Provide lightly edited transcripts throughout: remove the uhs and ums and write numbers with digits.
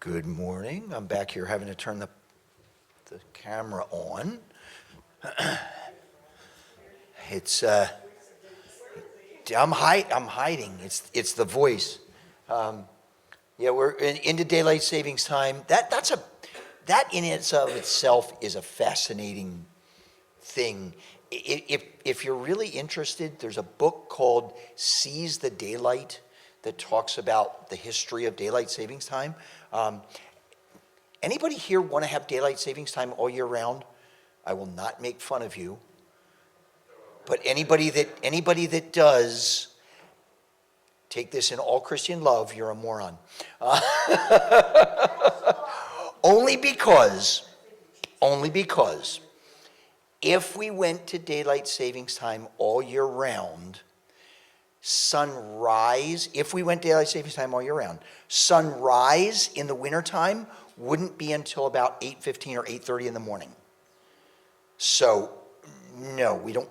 Good morning. I'm back here having to turn the camera on. It's I'm hiding. It's the voice. Yeah, we're into daylight savings time. That in itself is a fascinating thing. If you're really interested, there's a book called Seize the Daylight that talks about the history of daylight savings time. Anybody here want to have daylight savings time all year round? I will not make fun of you. But anybody that does, take this in all Christian love, you're a moron. Only because if we went to daylight savings time all year round, sunrise in the wintertime wouldn't be until about 8:15 or 8:30 in the morning. So, no, we don't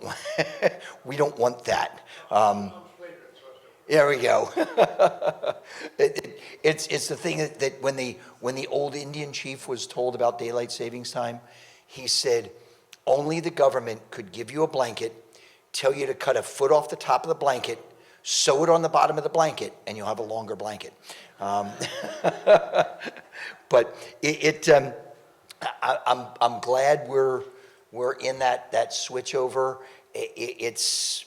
want that. There we go. It's the thing that when the old Indian chief was told about daylight savings time, he said, only the government could give you a blanket, tell you to cut a foot off the top of the blanket, sew it on the bottom of the blanket, and you'll have a longer blanket. But I'm glad we're in that switch over. It's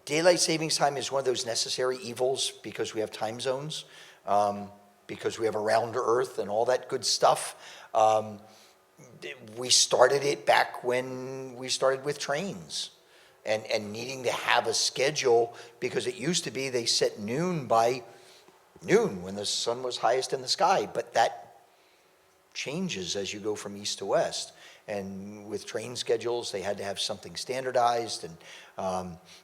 daylight savings time is one of those necessary evils because we have time zones, because we have a round Earth and all that good stuff. We started it back when we started with trains and needing to have a schedule, because it used to be they set noon by noon when the sun was highest in the sky, but that changes as you go from east to west. And with train schedules, they had to have something standardized, and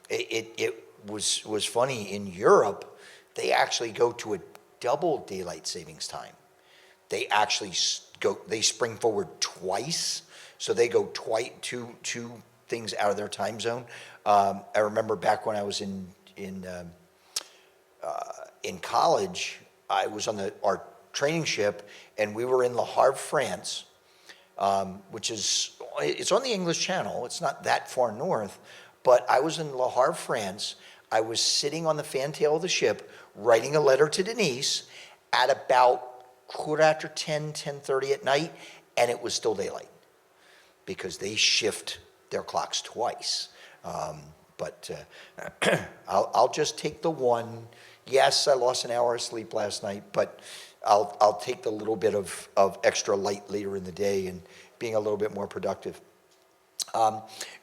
it was funny. In Europe, they actually go to a double daylight savings time. They actually they spring forward twice, so they go two things out of their time zone. I remember back when I was in college, I was on our training ship, and we were in Le Havre, France, which it's on the English Channel. It's not that far north, but I was in Le Havre, France. I was sitting on the fantail of the ship, writing a letter to Denise at about 10:30 at night, and it was still daylight because they shift their clocks twice. But I'll just take the one. Yes, I lost an hour of sleep last night, but I'll take the little bit of extra light later in the day and being a little bit more productive.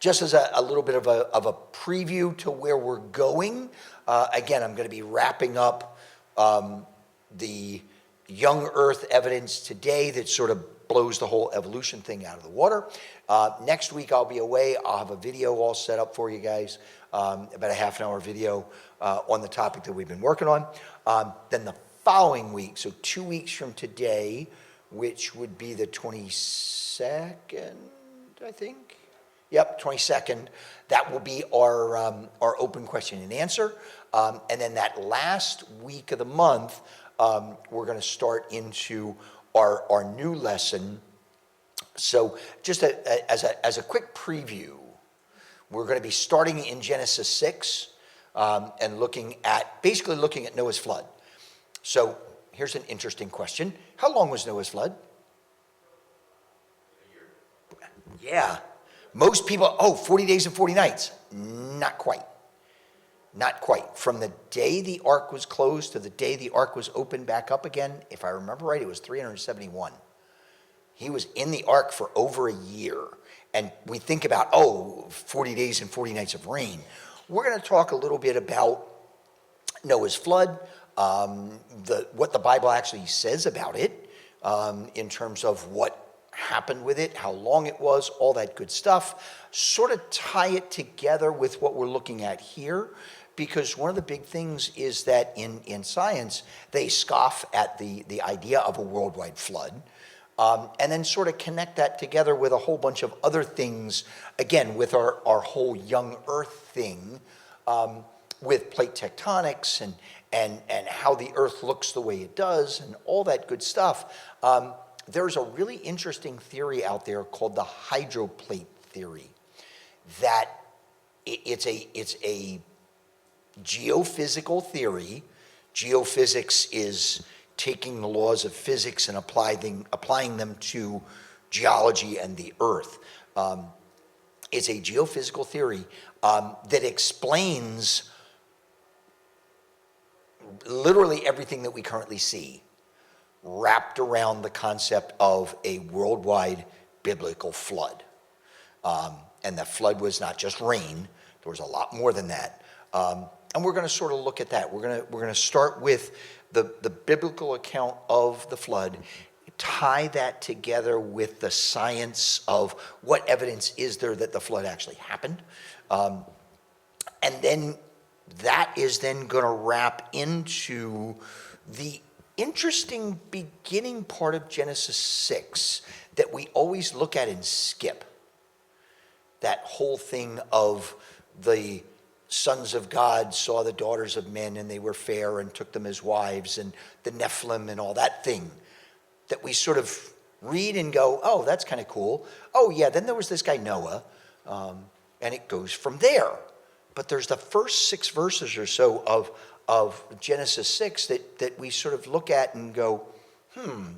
Just as a little bit of a preview to where we're going, again, I'm going to be wrapping up the young Earth evidence today that sort of blows the whole evolution thing out of the water. Next week I'll be away. I'll have a video all set up for you guys, about a half an hour video on the topic that we've been working on. Then the following week, so 2 weeks from today, which would be the 22nd, I think. Yep, 22nd. That will be our open question and answer. And then that last week of the month, we're going to start into our new lesson. So just as a quick preview, we're going to be starting in Genesis 6 and basically looking at Noah's flood. So here's an interesting question. How long was Noah's flood? A year. Yeah. Most people, 40 days and 40 nights. Not quite. Not quite. From the day the ark was closed to the day the ark was opened back up again, if I remember right, it was 371. He was in the ark for over a year. And we think about, 40 days and 40 nights of rain. We're going to talk a little bit about Noah's flood, what the Bible actually says about it, in terms of what happened with it, how long it was, all that good stuff. Sort of tie it together with what we're looking at here, because one of the big things is that in science, they scoff at the idea of a worldwide flood, and then sort of connect that together with a whole bunch of other things, again, with our whole young Earth thing. with plate tectonics and how the Earth looks the way it does and all that good stuff, there's a really interesting theory out there called the hydroplate theory, that it's a geophysical theory. Geophysics is taking the laws of physics and applying them to geology and the Earth. It's a geophysical theory that explains literally everything that we currently see, wrapped around the concept of a worldwide biblical flood. And the flood was not just rain, there was a lot more than that. And we're going to sort of look at that. We're going to start with the biblical account of the flood, tie that together with the science of what evidence is there that the flood actually happened. And then that is then going to wrap into the interesting beginning part of Genesis 6 that we always look at and skip. That whole thing of the sons of God saw the daughters of men and they were fair and took them as wives, and the Nephilim and all that thing that we sort of read and go, oh, that's kind of cool. Oh yeah, then there was this guy Noah, and it goes from there. But there's the first 6 verses or so of Genesis 6 that we sort of look at and go,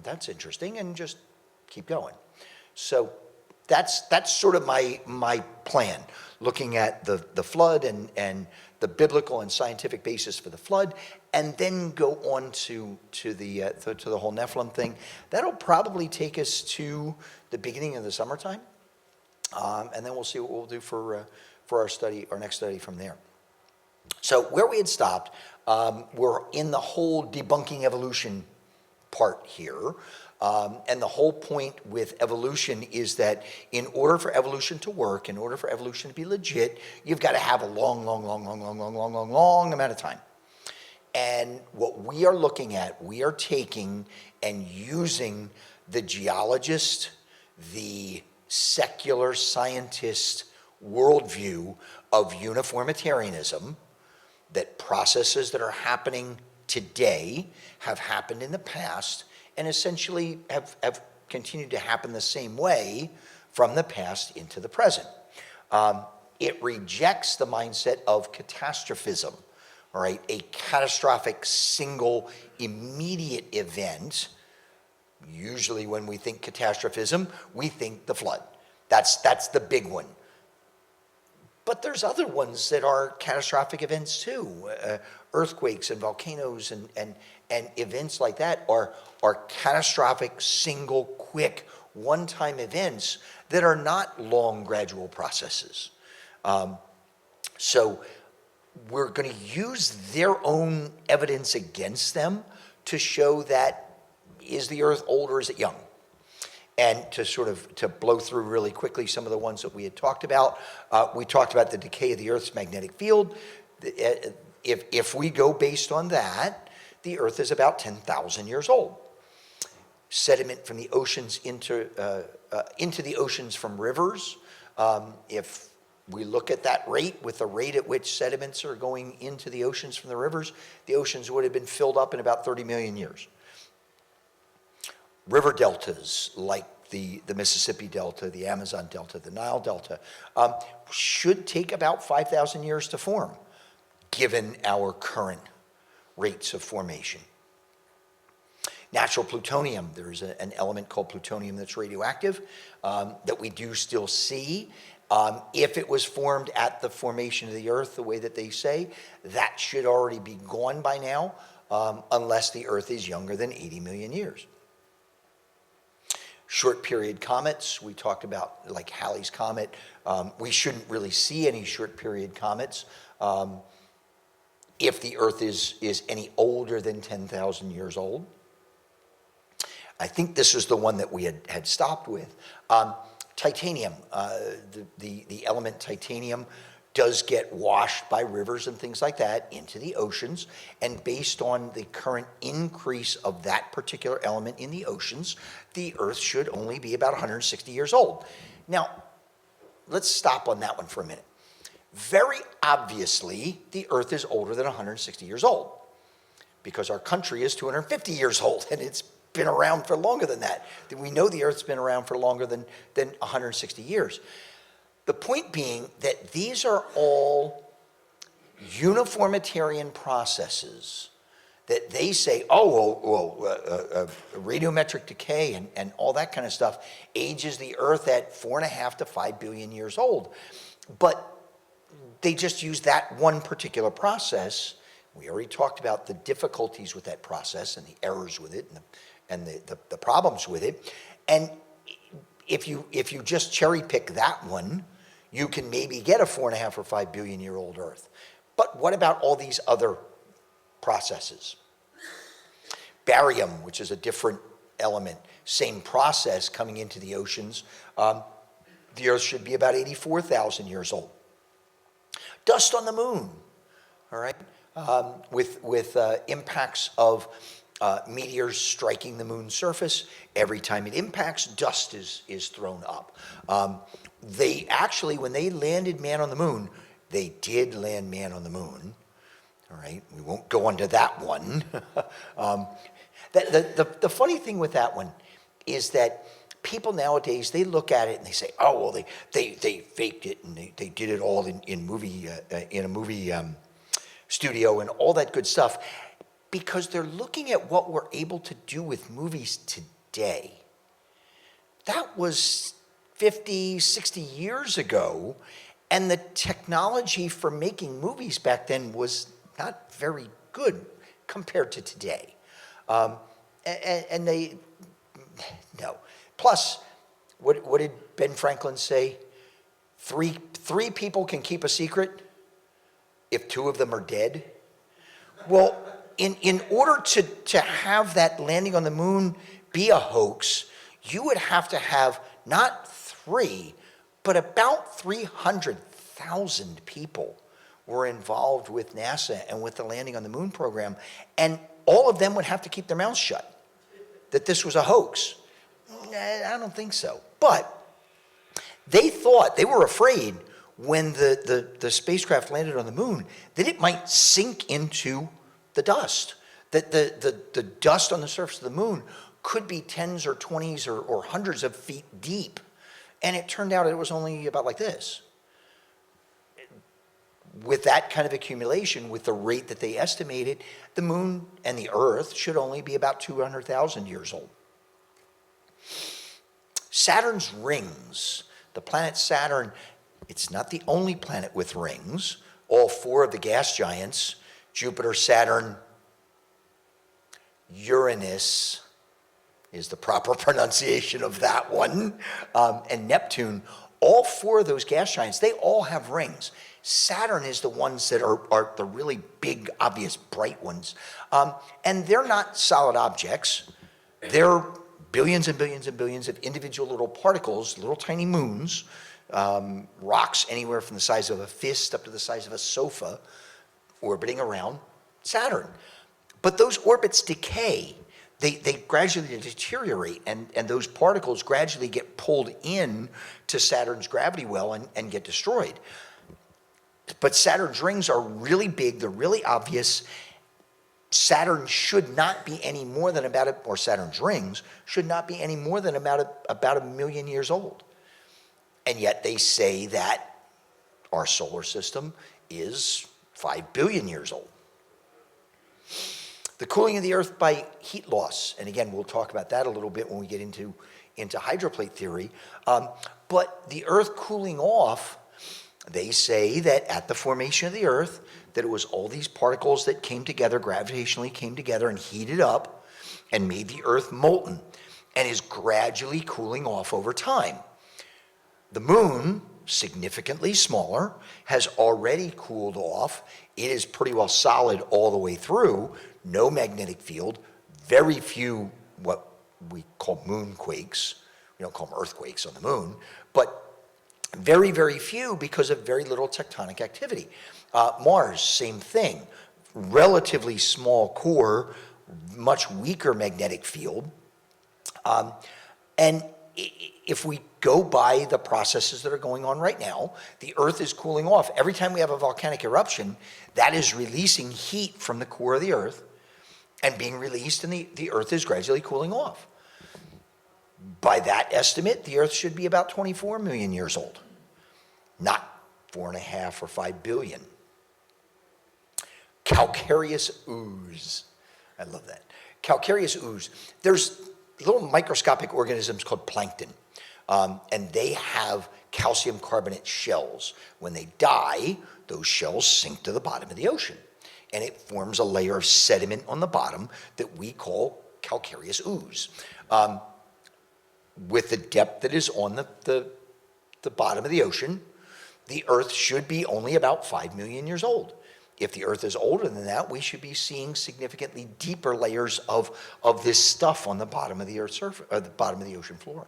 that's interesting, and just keep going. So that's sort of my plan, looking at the flood and the biblical and scientific basis for the flood, and then go on to the whole Nephilim thing. That'll probably take us to the beginning of the summertime, and then we'll see what we'll do for our next study from there. So where we had stopped, we're in the whole debunking evolution part here. And the whole point with evolution is that in order for evolution to work, in order for evolution to be legit, you've got to have a long amount of time. And what we are looking at, we are taking and using the geologist, the secular scientist worldview of uniformitarianism, that processes that are happening today have happened in the past and essentially have continued to happen the same way from the past into the present. It rejects the mindset of catastrophism, all right? A catastrophic single immediate event. Usually when we think catastrophism, we think the flood. That's the big one. But there's other ones that are catastrophic events too. Earthquakes and volcanoes and events like that are catastrophic, single, quick, one-time events that are not long, gradual processes. So we're going to use their own evidence against them to show that, is the Earth old or is it young? And to blow through really quickly some of the ones that we had talked about. We talked about the decay of the Earth's magnetic field. If we go based on that, the Earth is about 10,000 years old. Sediment from the oceans into the oceans from rivers. If we look at that rate, with the rate at which sediments are going into the oceans from the rivers, the oceans would have been filled up in about 30 million years. River deltas like the Mississippi Delta, the Amazon Delta, the Nile Delta, should take about 5,000 years to form, given our current rates of formation. Natural plutonium, there's an element called plutonium that's radioactive that we do still see. If it was formed at the formation of the Earth, the way that they say, that should already be gone by now, unless the Earth is younger than 80 million years. Short period comets, we talked about like Halley's Comet. We shouldn't really see any short period comets if the Earth is any older than 10,000 years old. I think this is the one that we had stopped with. Titanium, the element titanium does get washed by rivers and things like that into the oceans, and based on the current increase of that particular element in the oceans, the Earth should only be about 160 years old. Now, let's stop on that one for a minute. Very obviously, the Earth is older than 160 years old because our country is 250 years old, and it's been around for longer than that. We know the Earth's been around for longer than 160 years. The point being that these are all uniformitarian processes that they say, radiometric decay and all that kind of stuff ages the Earth at 4.5 to 5 billion years old. But they just use that one particular process. We already talked about the difficulties with that process and the errors with it and the problems with it. And if you just cherry pick that one, you can maybe get a 4.5 or 5 billion year old Earth. But what about all these other processes? Barium, which is a different element, same process coming into the oceans. The Earth should be about 84,000 years old. Dust on the moon, all right, with impacts of meteors striking the moon's surface. Every time it impacts, dust is thrown up. They actually, when they landed man on the moon, they did land man on the moon. All right, we won't go on to that one. The funny thing with that one is that people nowadays, they look at it and they say, oh, well, they faked it and they did it all in a movie studio and all that good stuff, because they're looking at what we're able to do with movies today. That was 50, 60 years ago, and the technology for making movies back then was not very good compared to today. And they, no. Plus, what did Ben Franklin say? Three people can keep a secret if two of them are dead. Well, in order to have that landing on the moon be a hoax, you would have to have not 3, but about 300,000 people were involved with NASA and with the landing on the moon program, and all of them would have to keep their mouths shut that this was a hoax. I don't think so. But they thought, they were afraid when the spacecraft landed on the moon that it might sink into the dust, that the dust on the surface of the moon could be 10s or 20s or hundreds of feet deep. And it turned out it was only about like this. With that kind of accumulation, with the rate that they estimated, the moon and the Earth should only be about 200,000 years old. Saturn's rings, the planet Saturn, it's not the only planet with rings. All 4 of the gas giants, Jupiter, Saturn, Uranus is the proper pronunciation of that one, and Neptune, all 4 of those gas giants, they all have rings. Saturn is the ones that are the really big, obvious, bright ones. And they're not solid objects. They're billions and billions and billions of individual little particles, little tiny moons, rocks anywhere from the size of a fist up to the size of a sofa, orbiting around Saturn. But those orbits decay. They gradually deteriorate, and those particles gradually get pulled in to Saturn's gravity well and get destroyed. But Saturn's rings are really big, they're really obvious. Saturn should not be any more than or Saturn's rings should not be any more than about 1 million years old. And yet they say that our solar system is 5 billion years old. The cooling of the Earth by heat loss, and again, we'll talk about that a little bit when we get into hydroplate theory. But the Earth cooling off, they say that at the formation of the Earth, that it was all these particles that came together, gravitationally came together and heated up and made the Earth molten and is gradually cooling off over time. The moon, significantly smaller, has already cooled off. It is pretty well solid all the way through, no magnetic field, very few what we call moonquakes. We don't call them earthquakes on the moon, but very, very few because of very little tectonic activity. Mars, same thing. Relatively small core, much weaker magnetic field. And if we go by the processes that are going on right now, the Earth is cooling off. Every time we have a volcanic eruption, that is releasing heat from the core of the Earth and being released, and the Earth is gradually cooling off. By that estimate, the Earth should be about 24 million years old, not 4.5 or 5 billion. Calcareous ooze. I love that. Calcareous ooze. There's little microscopic organisms called plankton, and they have calcium carbonate shells. When they die, those shells sink to the bottom of the ocean, and it forms a layer of sediment on the bottom that we call calcareous ooze. With the depth that is on the bottom of the ocean, the Earth should be only about 5 million years old. If the Earth is older than that, we should be seeing significantly deeper layers of this stuff on the bottom of the Earth's surface, or the bottom of the ocean floor.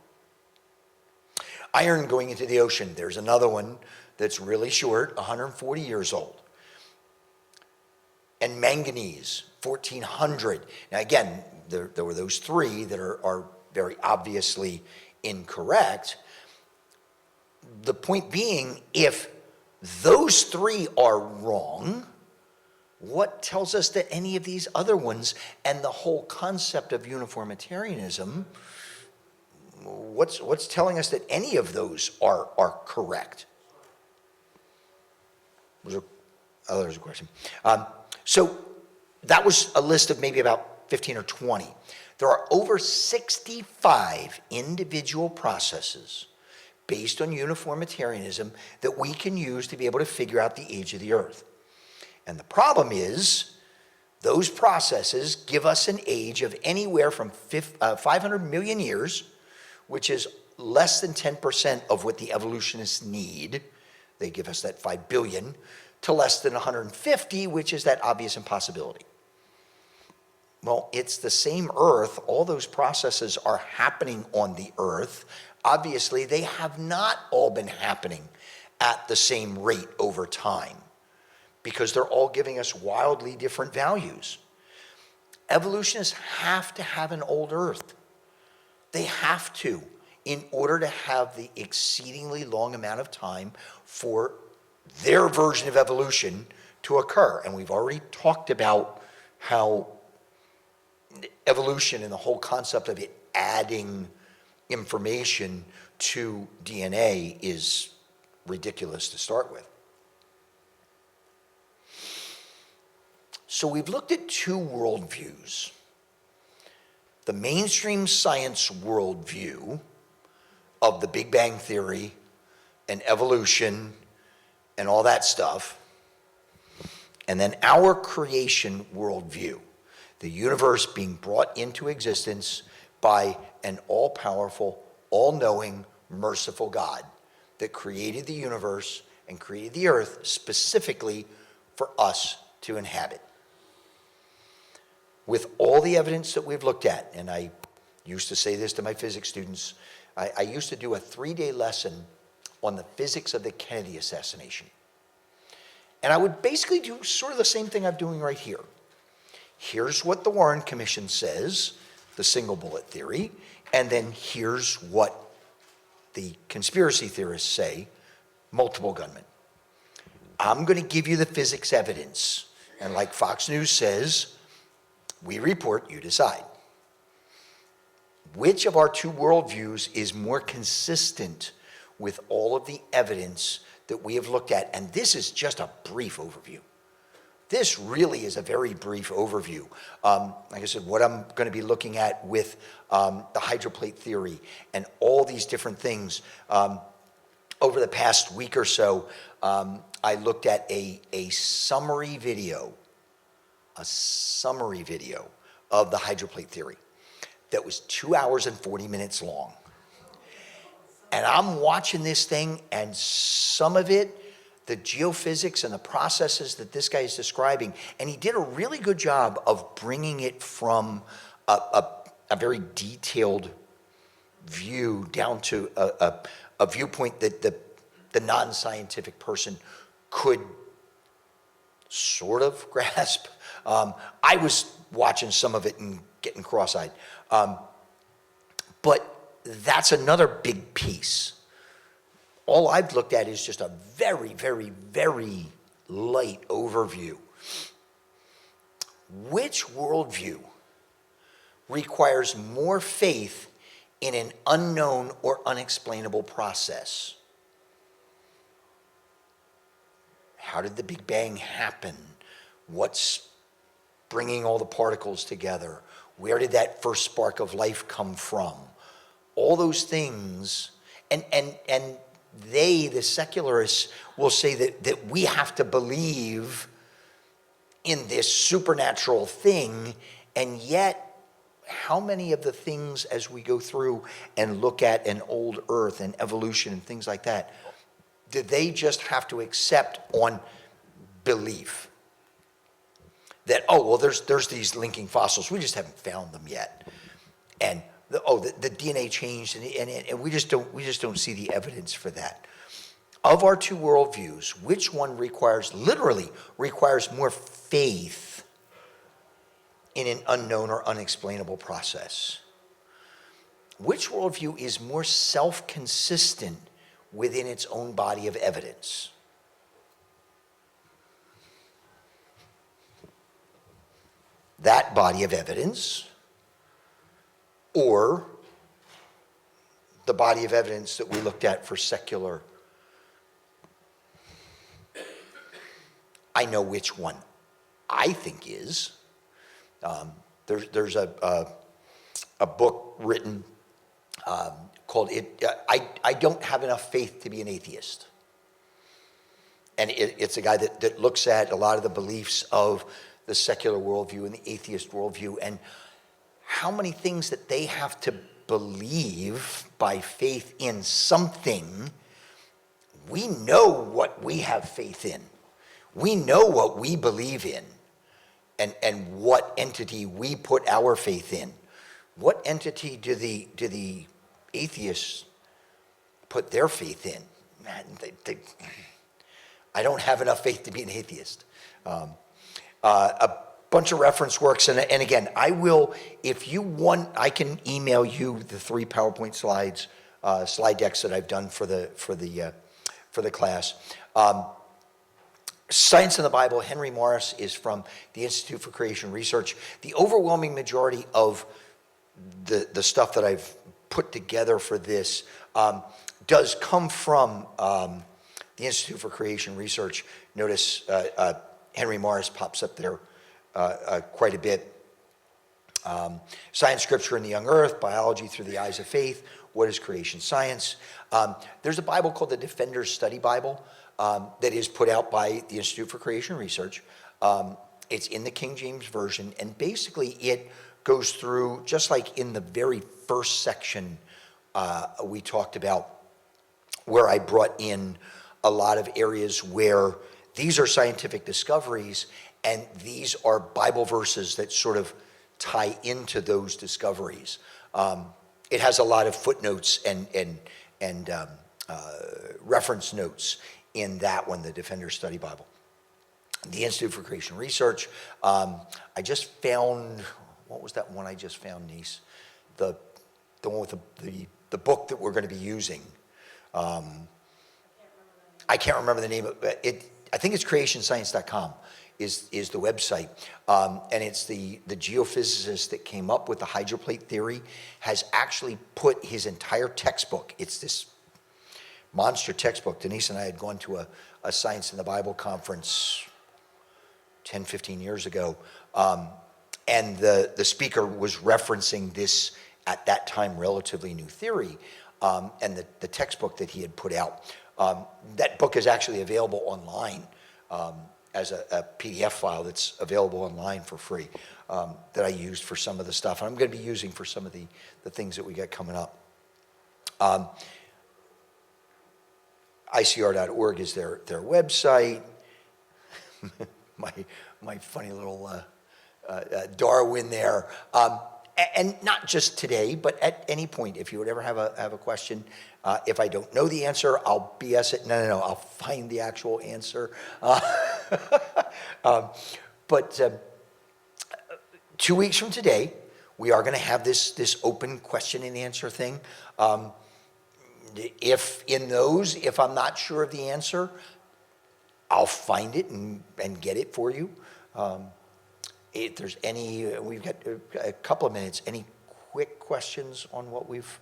Iron going into the ocean. There's another one that's really short, 140 years old. And manganese, 1400. Now again, there were those three that are very obviously incorrect. The point being, if those three are wrong, what tells us that any of these other ones and the whole concept of uniformitarianism, what's telling us that any of those are correct? There's a question. So that was a list of maybe about 15 or 20. There are over 65 individual processes based on uniformitarianism that we can use to be able to figure out the age of the Earth. And the problem is, those processes give us an age of anywhere from 500 million years, which is less than 10% of what the evolutionists need. They give us that 5 billion, to less than 150, which is that obvious impossibility. Well, it's the same Earth. All those processes are happening on the Earth. Obviously, they have not all been happening at the same rate over time, because they're all giving us wildly different values. Evolutionists have to have an old Earth. They have to, in order to have the exceedingly long amount of time for their version of evolution to occur. And we've already talked about how evolution and the whole concept of it adding information to DNA is ridiculous to start with. So we've looked at two worldviews. The mainstream science worldview of the Big Bang Theory and evolution and all that stuff, and then our creation worldview, the universe being brought into existence by an all-powerful, all-knowing, merciful God that created the universe and created the Earth specifically for us to inhabit. With all the evidence that we've looked at, and I used to say this to my physics students, I used to do a 3-day lesson on the physics of the Kennedy assassination. And I would basically do sort of the same thing I'm doing right here. Here's what the Warren Commission says, the single bullet theory, and then here's what the conspiracy theorists say, multiple gunmen. I'm going to give you the physics evidence, and like Fox News says, we report, you decide. Which of our two worldviews is more consistent with all of the evidence that we have looked at? And this is just a brief overview. This really is a very brief overview. Like I said, what I'm going to be looking at with the hydroplate theory and all these different things. Over the past week or so, I looked at a summary video of the hydroplate theory that was 2 hours and 40 minutes long. And I'm watching this thing, and some of it, the geophysics and the processes that this guy is describing, and he did a really good job of bringing it from a very detailed view down to a viewpoint that the non-scientific person could sort of grasp. I was watching some of it and getting cross-eyed. But that's another big piece. All I've looked at is just a very, very, very light overview. Which worldview requires more faith in an unknown or unexplainable process? How did the Big Bang happen? What's bringing all the particles together? Where did that first spark of life come from? All those things, and they, the secularists, will say that we have to believe in this supernatural thing, and yet how many of the things as we go through and look at an old earth and evolution and things like that, did they just have to accept on belief? That, oh, well, there's these linking fossils, we just haven't found them yet. And the DNA changed, and we just don't see the evidence for that. Of our two worldviews, which one literally requires more faith in an unknown or unexplainable process? Which worldview is more self-consistent within its own body of evidence? That body of evidence, or the body of evidence that we looked at for secular? I know which one I think is. There's a book written called I Don't Have Enough Faith to Be an Atheist. And it's a guy that looks at a lot of the beliefs of the secular worldview and the atheist worldview, and how many things that they have to believe by faith in something. We know what we have faith in. We know what we believe in, and what entity we put our faith in. What entity do the atheists put their faith in? Man, I don't have enough faith to be an atheist. A bunch of reference works, and again, I will, if you want, I can email you the 3 PowerPoint slide decks that I've done for the class. Science in the Bible, Henry Morris is from the Institute for Creation Research. The overwhelming majority of the stuff that I've put together for this does come from the Institute for Creation Research. Notice Henry Morris pops up there quite a bit. Science, Scripture, and the Young Earth, Biology Through the Eyes of Faith, What is Creation Science? There's a Bible called the Defender's Study Bible that is put out by the Institute for Creation Research. It's in the King James Version, and basically it goes through, just like in the very first section we talked about, where I brought in a lot of areas where these are scientific discoveries, and these are Bible verses that sort of tie into those discoveries. It has a lot of footnotes and reference notes in that one, the Defender's Study Bible. The Institute for Creation Research. I just found, what was that one I just found, Niece? The one with the book that we're going to be using. I can't remember the name of it. I think it's creationscience.com is the website. And it's the geophysicist that came up with the hydroplate theory has actually put his entire textbook. It's this monster textbook. Denise and I had gone to a Science in the Bible conference 10, 15 years ago. And the speaker was referencing this, at that time, relatively new theory, and the textbook that he had put out. That book is actually available online as a PDF file that's available online for free that I used for some of the stuff. And I'm going to be using for some of the things that we got coming up. ICR.org is their website. my funny little Darwin there. And not just today, but at any point, if you would ever have a question, if I don't know the answer, I'll BS it. No, I'll find the actual answer. But 2 weeks from today, We are going to have this open question and answer thing. If I'm not sure of the answer, I'll find it and get it for you. If there's any, we've got a couple of minutes. Any quick questions on what we've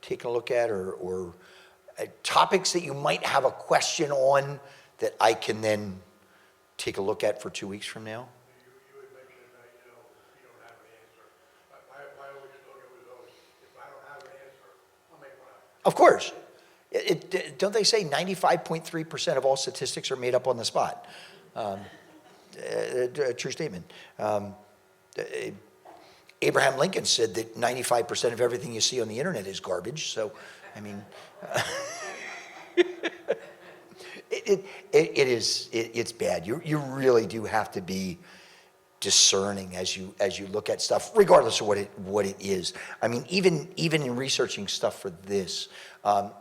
taken a look at, or topics that you might have a question on that I can then take a look at for 2 weeks from now? You had mentioned that, you don't have an answer. I always thought it was always, if I don't have an answer, I'll make one up. Of course. Don't they say 95.3% of all statistics are made up on the spot? A true statement. Abraham Lincoln said that 95% of everything you see on the internet is garbage. So, I mean, it's bad. You really do have to be discerning as you look at stuff, regardless of what it is. I mean, even in researching stuff for this,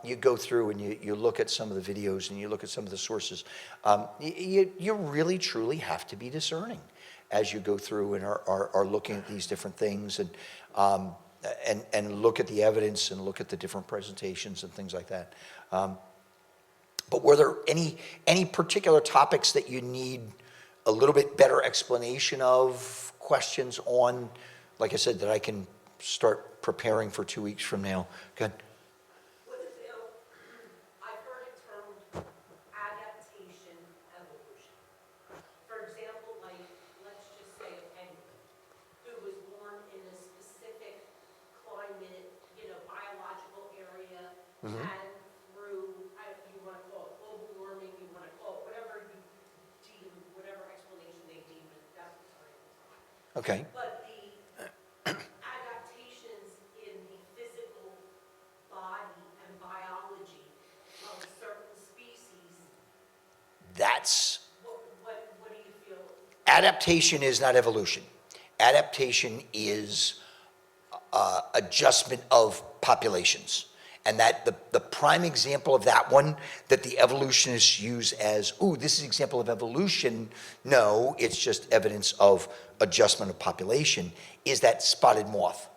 you go through and you look at some of the videos and you look at some of the sources. You really truly have to be discerning as you go through and are looking at these different things and look at the evidence and look at the different presentations and things like that. But were there any particular topics that you need a little bit better explanation of, questions on, like I said, that I can start preparing for 2 weeks from now? Good. What is I've heard it termed adaptation evolution. For example, like, let's just say a penguin who was born in a specific climate, biological area, and through, you want to call it global warming, you want to call it whatever you deem, whatever explanation they deem as necessary at the time. Okay. But the adaptations in the physical body and biology of certain species, That's what do you feel? adaptation is not evolution. Adaptation is adjustment of populations. And that the prime example of that one that the evolutionists use as, this is an example of evolution. No, it's just evidence of adjustment of population, is that spotted moth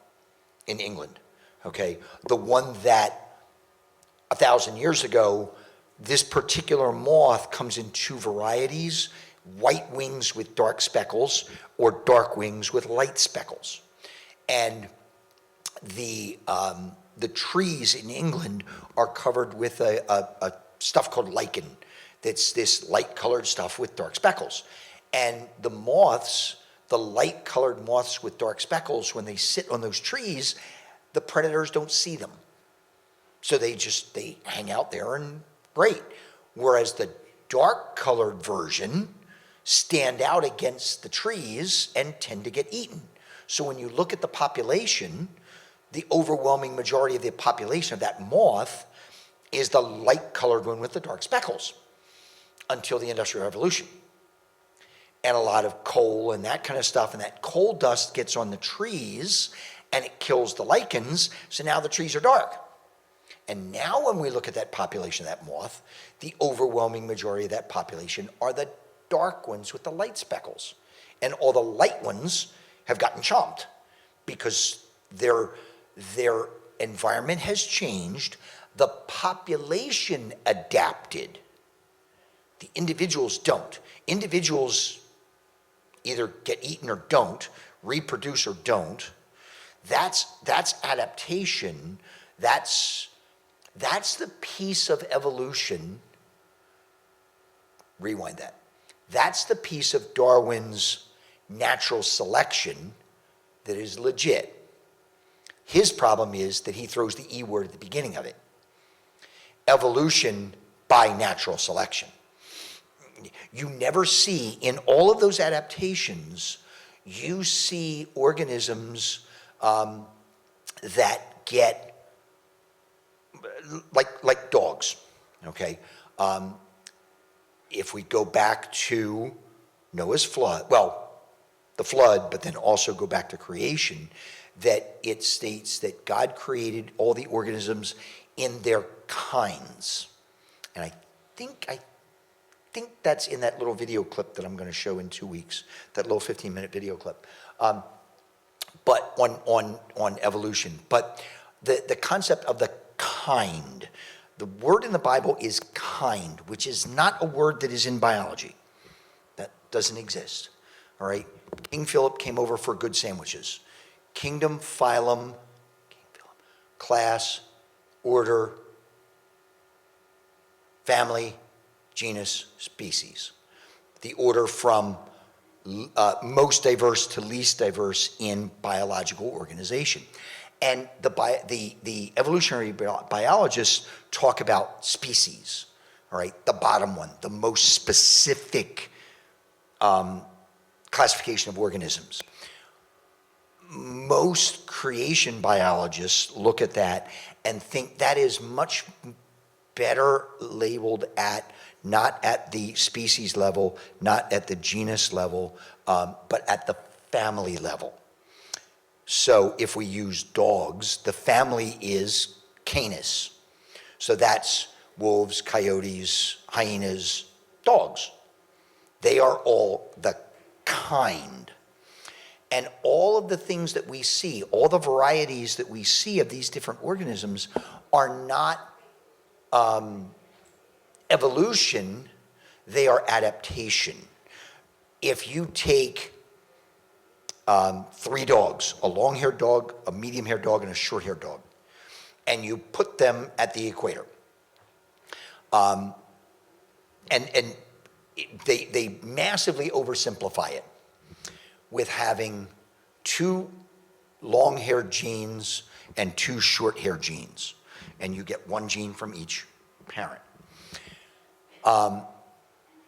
in England, okay? The one that 1,000 years ago, this particular moth comes in two varieties, white wings with dark speckles or dark wings with light speckles. And the trees in England are covered with a stuff called lichen. That's this light-colored stuff with dark speckles. And the moths, the light-colored moths with dark speckles, when they sit on those trees, the predators don't see them. So they hang out there and great. Whereas the dark-colored version stand out against the trees and tend to get eaten. So when you look at the population, the overwhelming majority of the population of that moth is the light-colored one with the dark speckles until the Industrial Revolution. And a lot of coal and that kind of stuff, and that coal dust gets on the trees and it kills the lichens, so now the trees are dark. And now when we look at that population of that moth, the overwhelming majority of that population are the dark ones with the light speckles. And all the light ones have gotten chomped because their environment has changed, the population adapted. The individuals don't. Individuals either get eaten or don't, reproduce or don't. That's adaptation. That's the piece of evolution. Rewind that. That's the piece of Darwin's natural selection that is legit. His problem is that he throws the E word at the beginning of it. Evolution by natural selection. You never see, in all of those adaptations, you see organisms that get, like dogs, okay? If we go back to Noah's flood, the flood, but then also go back to creation, that it states that God created all the organisms in their kinds. And I think that's in that little video clip that I'm going to show in 2 weeks, that little 15-minute video clip. but on evolution. But the concept of the kind, the word in the Bible is kind, which is not a word that is in biology. That doesn't exist. All right? King Philip came over for good sandwiches. Kingdom, phylum, class, order, family, genus, species. The order from most diverse to least diverse in biological organization. And the evolutionary biologists talk about species, all right? The bottom one, the most specific classification of organisms. Most creation biologists look at that and think that is much better labeled at, not at the species level, not at the genus level, but at the family level. So if we use dogs, the family is Canis. So that's wolves, coyotes, hyenas, dogs. They are all the kind. And all of the things that we see, all the varieties that we see of these different organisms are not evolution, they are adaptation. If you take 3 dogs, a long-haired dog, a medium-haired dog, and a short-haired dog, and you put them at the equator, and they massively oversimplify it with having 2 long-haired genes and 2 short-haired genes, and you get 1 gene from each parent.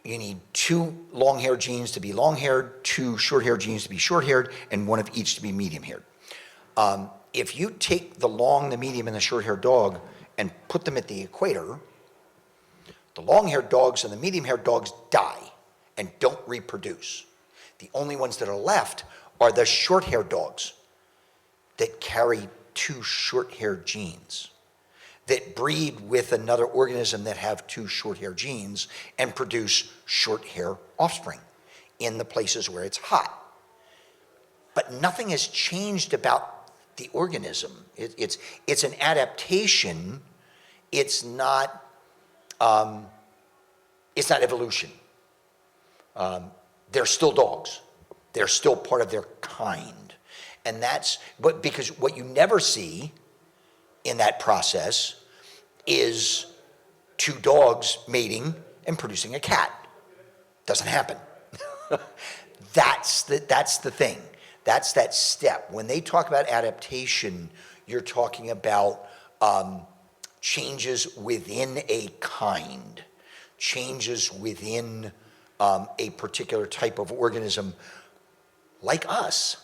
You need 2 long-haired genes to be long-haired, 2 short-haired genes to be short-haired, and 1 of each to be medium-haired. If you take the long, the medium, and the short-haired dog and put them at the equator, the long-haired dogs and the medium-haired dogs die and don't reproduce. The only ones that are left are the short-haired dogs that carry 2 short-haired genes that breed with another organism that have 2 short-haired genes and produce short-hair offspring in the places where it's hot. But nothing has changed about the organism. It's an adaptation. It's not evolution. They're still dogs. They're still part of their kind. And but because what you never see in that process is 2 dogs mating and producing a cat. Doesn't happen. That's the thing. That's that step. When they talk about adaptation, you're talking about changes within a kind, changes within a particular type of organism, like us.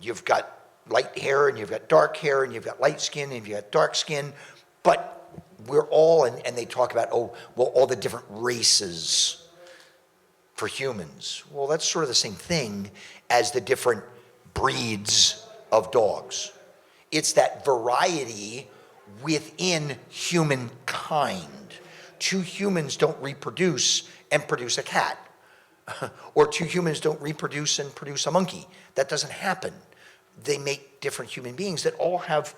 You've got light hair, and you've got dark hair, and you've got light skin, and you've got dark skin, but we're all, and they talk about, all the different races for humans. Well, that's sort of the same thing as the different breeds of dogs. It's that variety within humankind. 2 humans don't reproduce and produce a cat, or 2 humans don't reproduce and produce a monkey. That doesn't happen. They make different human beings that all have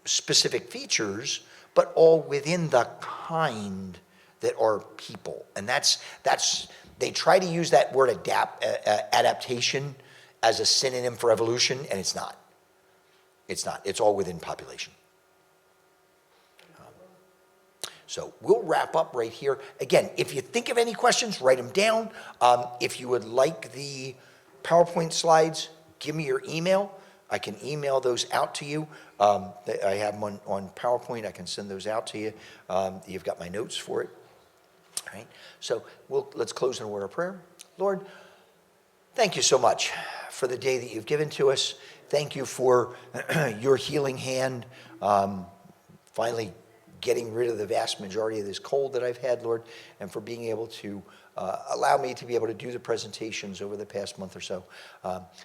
specific features, but all within the kind that are people. And they try to use that word adaptation as a synonym for evolution, and it's not. It's not. It's all within population. So we'll wrap up right here. Again, if you think of any questions, write them down. If you would like the PowerPoint slides, give me your email. I can email those out to you. I have them on PowerPoint. I can send those out to you. You've got my notes for it. All right. So let's close in a word of prayer. Lord, thank you so much for the day that you've given to us. Thank you for your healing hand, finally getting rid of the vast majority of this cold that I've had, Lord, and for being able to allow me to be able to do the presentations over the past month or so.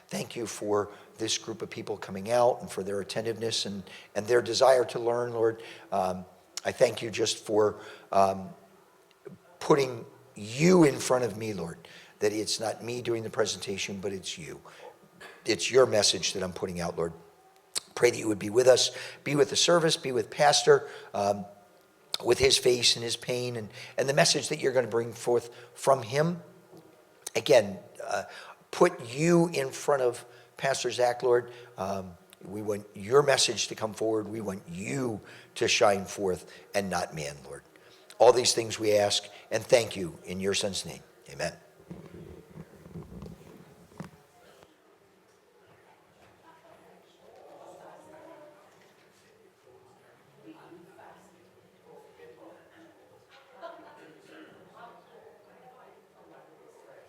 Thank you for this group of people coming out and for their attentiveness and their desire to learn, Lord. I thank you just for putting you in front of me, Lord, that it's not me doing the presentation, but it's you. it's your message that I'm putting out, Lord. Pray that you would be with us, be with the service, be with Pastor, with his face and his pain, and the message that you're going to bring forth from him. Again, put you in front of Pastor Zach, Lord. We want your message to come forward. We want you to shine forth and not man, Lord. All these things we ask and thank you in your son's name. Amen.